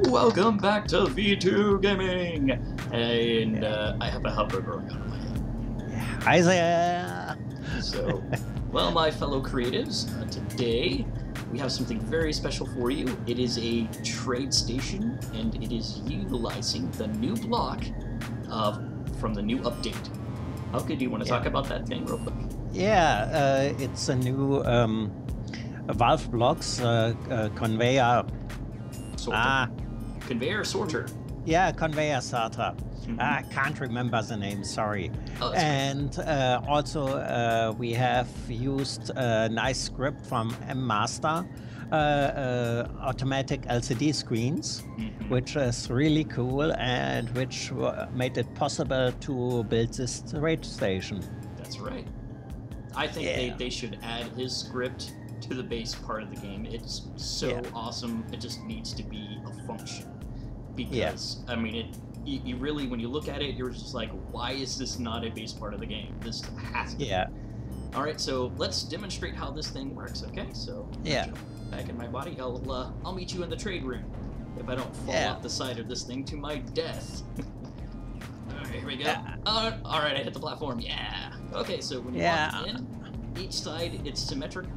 Welcome back to V2 Gaming! And I have a helper growing out of my head. Hi there! So, well, my fellow creatives, today we have something very special for you. It is a trade station, and it is utilizing the new block from the new update. Okay, do you want to talk about that thing real quick? Yeah, it's a new Valve blocks conveyor. Sorter. Conveyor sorter. Yeah, conveyor sorter. I can't remember the name, sorry. Oh, and also we have used a nice script from MMaster, automatic LCD screens, which is really cool and which made it possible to build this trade station. That's right. I think they should add his script to the base part of the game. It's so awesome. It just needs to be a function. Because, I mean, you really, when you look at it, you're just like, why is this not a base part of the game? This has to be. All right, so let's demonstrate how this thing works, okay? So, back in my body, I'll meet you in the trade room if I don't fall off the side of this thing to my death. All right, here we go. All right, I hit the platform. Yeah. Okay, so when you walk in, each side, it's symmetrical.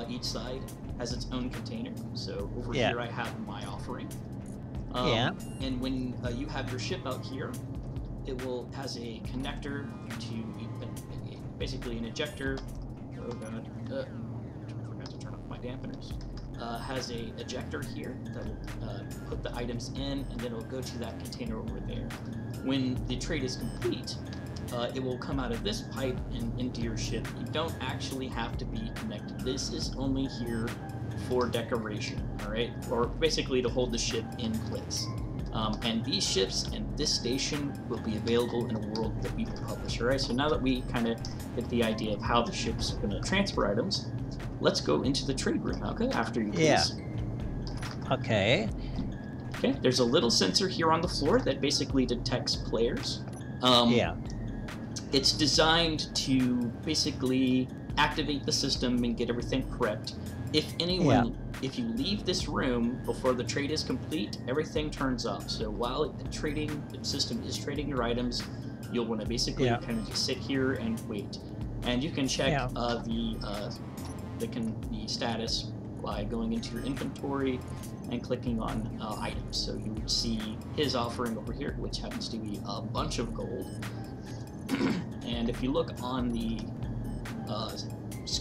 Each side has its own container. So over here I have my offering. And when you have your ship out here, it has a connector to basically an ejector. Oh god, I forgot to turn off my dampeners. Has a ejector here that will put the items in, and then it'll go to that container over there. When the trade is complete, it will come out of this pipe and into your ship. You don't actually have to be connected. This is only here for decoration, alright? Or basically to hold the ship in place. And these ships and this station will be available in a world that we will publish, alright? So now that we kind of get the idea of how the ship's going to transfer items, let's go into the trade room, okay? After you please. Okay, there's a little sensor here on the floor that basically detects players. It's designed to basically activate the system and get everything prepped. If if you leave this room before the trade is complete, everything turns off. So while the system is trading your items, you'll want to basically kind of just sit here and wait. And you can check the status by going into your inventory and clicking on items. So you would see his offering over here, which happens to be a bunch of gold. And if you look on the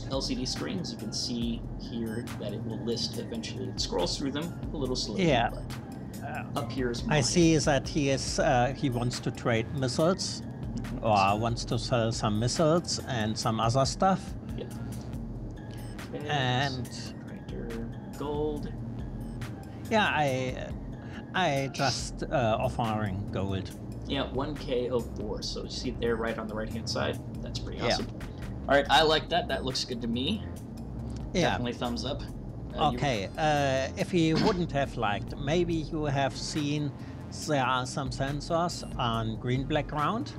LCD screens, you can see here that it will list eventually. It scrolls through them a little slowly. But up here is mine. I see that he wants to trade missiles, or wants to sell some missiles and some other stuff. And gold. I just offering gold. 1K04. So you see it there right on the right-hand side. That's pretty awesome. All right, I like that. That looks good to me. Definitely thumbs up. Okay, if you wouldn't have liked, maybe you have seen there are some sensors on green background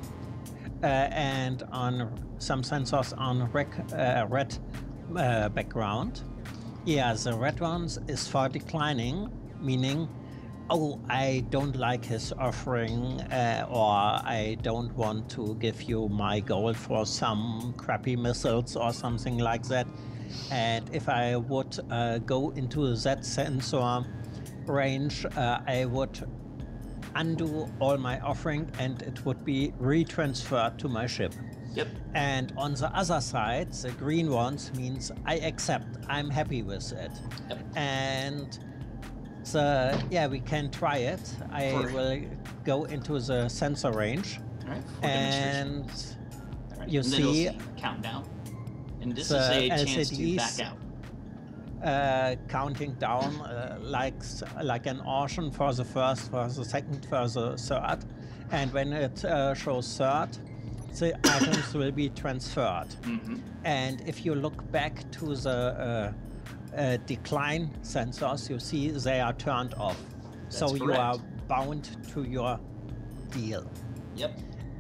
and on some sensors on red background. The red ones is for declining, meaning I don't like his offering, or I don't want to give you my gold for some crappy missiles or something like that. And if I would go into that sensor range, I would undo all my offering and it would be retransferred to my ship. And on the other side, the green ones means I accept, I'm happy with it. And so, we can try it. I will go into the sensor range, and you see countdown. And this is a chance to back out. Counting down like an auction for the first, for the second, for the third. And when it shows third, the items will be transferred. And if you look back to the decline sensors, you see they are turned off. So you are bound to your deal.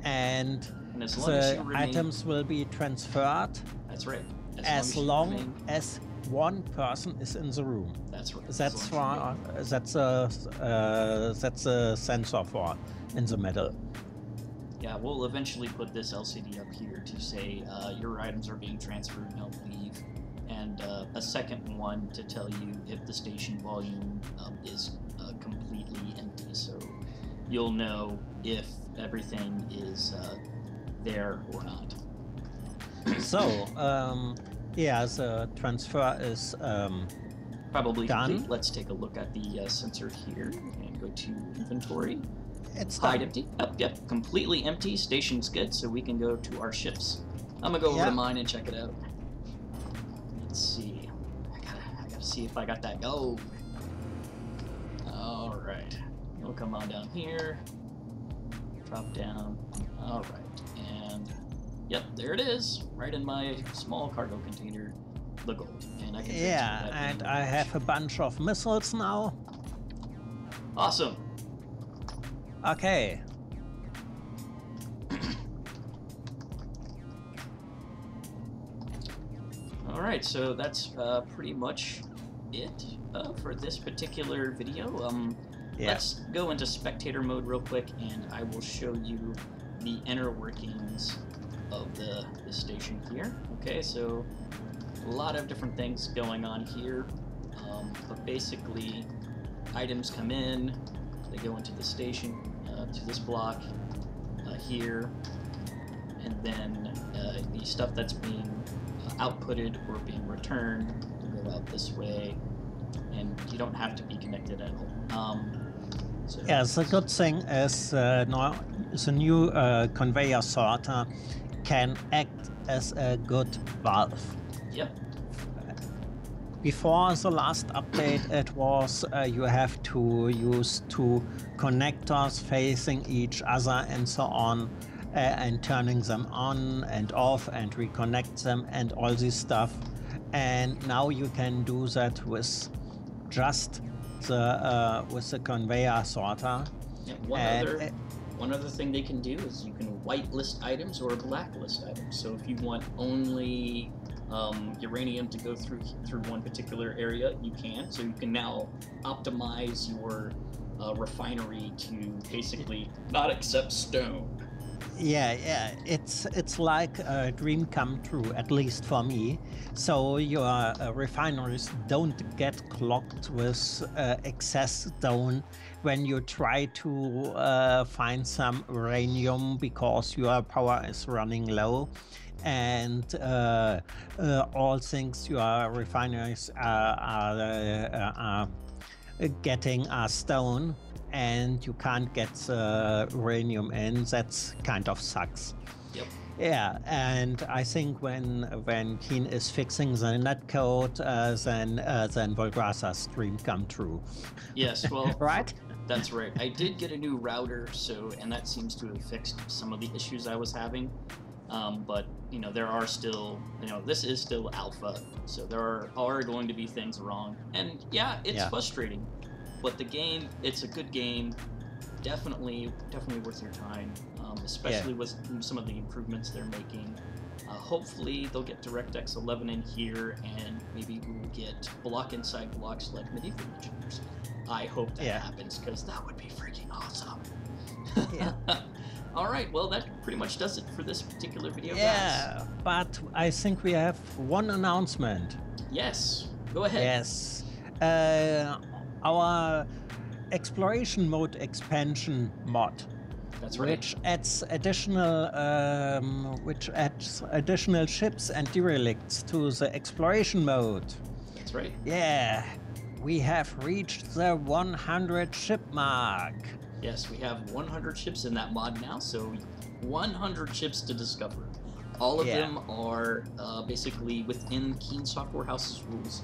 And as the items will be transferred That's right. as long as one person is in the room. That's right. That's a sensor for in the middle. Yeah, we'll eventually put this LCD up here to say your items are being transferred, don't leave, and a second one to tell you if the station volume is completely empty, so you'll know if everything is there or not. So, yeah, the transfer is probably done. Complete. Let's take a look at the sensor here and go to inventory. It's hide done. Empty. Yep, completely empty. Station's good, so we can go to our ships. I'm gonna go over to mine and check it out. Let's see. I gotta see if I got that gold. All right. We'll come on down here. Drop down. All right, and yep, there it is, right in my small cargo container. The gold, and I can. Yeah, and I have a bunch of missiles now. Awesome. Okay. All right, so that's pretty much it for this particular video. Let's go into spectator mode real quick, and I will show you the inner workings of the station here. Okay, so a lot of different things going on here, but basically items come in, they go into the station, to this block here, and then the stuff that's being outputted or being returned will go out this way, and you don't have to be connected at all. So yeah, the good thing is now the new conveyor sorter can act as a good valve. Yep. Before the last update, it was you have to use two connectors facing each other and so on, and turning them on and off and reconnect them and all this stuff. And now you can do that with just the conveyor sorter. Yeah, one other thing they can do is you can whitelist items or blacklist items. So if you want only uranium to go through one particular area, you can. So you can now optimize your refinery to basically not accept stone. Yeah, it's like a dream come true, at least for me. So your refineries don't get clogged with excess stone when you try to find some uranium because your power is running low. And all things your refineries are getting are stone, and you can't get uranium in. That's kind of sucks. Yep. Yeah, and I think when Keen is fixing the netcode, then Volgrasa's dream come true. Yes, well, right? That's right. I did get a new router, and that seems to have fixed some of the issues I was having. But there are still, this is still alpha, so there are going to be things wrong, and yeah, it's frustrating. But the game, it's a good game, definitely worth your time, especially with some of the improvements they're making. Hopefully they'll get DirectX 11 in here, and maybe we'll get block inside blocks like medieval engineers. I hope that happens, because that would be freaking awesome. Yeah. All right, well, that pretty much does it for this particular video, guys. But I think we have one announcement. Yes, go ahead. Yes. Our exploration mode expansion mod. That's right. Which adds additional ships and derelicts to the exploration mode. That's right. Yeah. We have reached the 100 ship mark. Yes, we have 100 ships in that mod now, so 100 ships to discover. All of them are basically within Keen Software House's rules.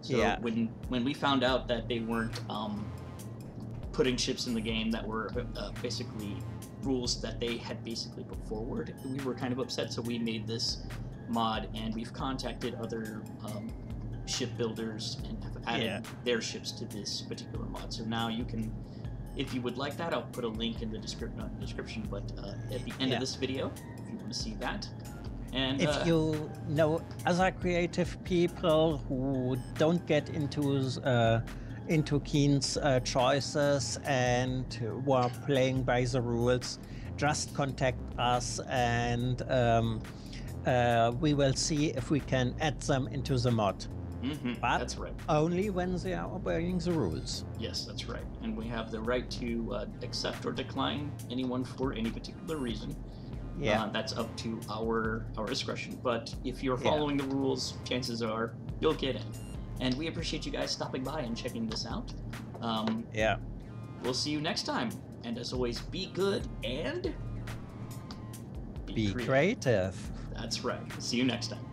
So when we found out that they weren't putting ships in the game that were basically rules that they had basically put forward, we were kind of upset, so we made this mod, and we've contacted other shipbuilders and have added their ships to this particular mod. So now you can, if you would like that, I'll put a link in the description, but at the end of this video, if you want to see that. And if you know other creative people who don't get into Keen's choices and who are playing by the rules, just contact us, and we will see if we can add them into the mod. But that's right. Only when they are obeying the rules. Yes, that's right. And we have the right to accept or decline anyone for any particular reason. Yeah. That's up to our discretion. But if you're following the rules, chances are you'll get in. And we appreciate you guys stopping by and checking this out. We'll see you next time. And as always, be good and be creative. That's right. See you next time.